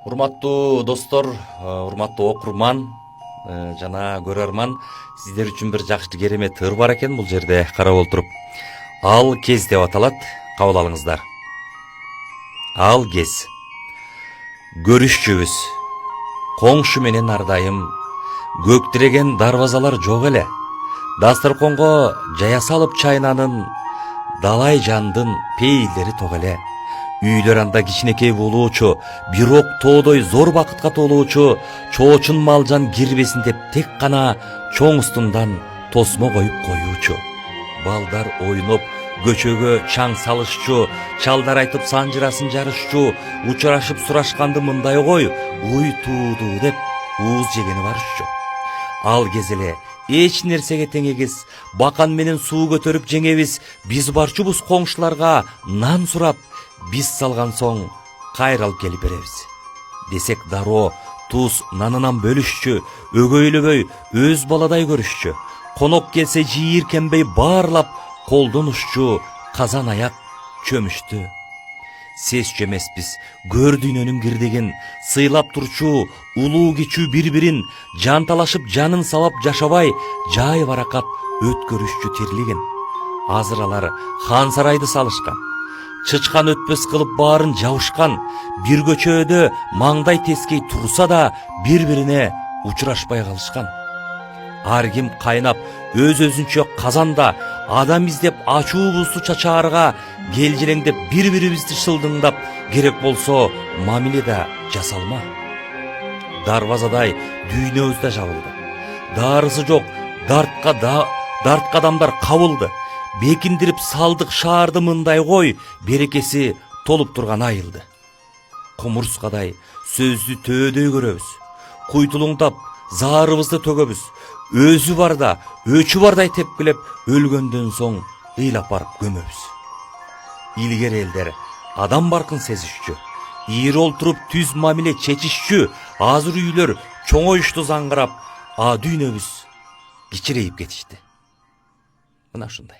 Урматтуу достор, урматтуу окурман жана көрөрман, сиздер үчүн бир жакшы керемет ыр бар экен бул жерде карап отуруп. Ал кез деп аталат, кабыл алыңыздар. Ал кез. Көрүшчүбүз. Коңшу менен ардайым, көктиреген дарбазалар жок эле. Дасторконго жая салып чайнанын, далай жандын пейилдери ток эле. Үйлөр анда кичинекей болуучу, бирок тоодой зор бакытка толуучу, чоочун малжан кирбесин деп тек гана чоң устундан тосмо коюп коюучу. Балдар ойноп, көчөгө чаң салышчу, чалдар айтып санжырасын жарышчу, учурашып сурашканды мындай кой, уй тууду деп ууз жегени барышчу. Ал кез эле эч нерсеге тең эгиз, бакан менен суу көтөрүп жеңебиз, биз барчубуз коңшуларга нан сурап, биз салган соң кайралып келип беребиз. Десек дароо туз нанынан бөлүшчү, өгөйлөбөй өз баладай көрүшчү. Конок келсе жийиркенбей баарлап колдон ушчу, казан аяк чөмүштү. Сесчү эмеспиз көр дүйнөнүн кирдигин, сыйлап турчу улуу кичүү бири-бирин, жанталашып жанын салап жашабай, жай баракат өткөрүшчү тирлигин. Азыр алар хан сарайды салышкан. Чычкан өтпөс кылып баарын жабышкан, бир көчөдө маңдай тескей турса да бири-бирине учурашпай калышкан. Ар ким кайнап өз-өзүнчө казанда, адам издеп ачуубузду чачаарга, келжелеңдеп бири-бирибизди шылдыңдап, керек болсо мамиле да жасалма. Дарбазадай дүйнөбүз да жабылды. Дарысы жок, дартка адамдар кабылды. Бекиндирип салдык шаарды мындай кой, берекеси толуп турган айылды. Кумурскадай сөздү төөдөй көрөбүз. Куйтулуңдап заарыбызды төгөбүз. Өзү барда, өчү бардай тепкилеп, өлгөндөн соң ыйлап барып көмөбүз. Илгер элдер адам баркын сезишчү. Ийир олтуруп түз мамиле чечишчү. Азыр үйлөр чоңоюшту заңгырап, дүйнөбүз кичирейип кетишти. Мына ушундай.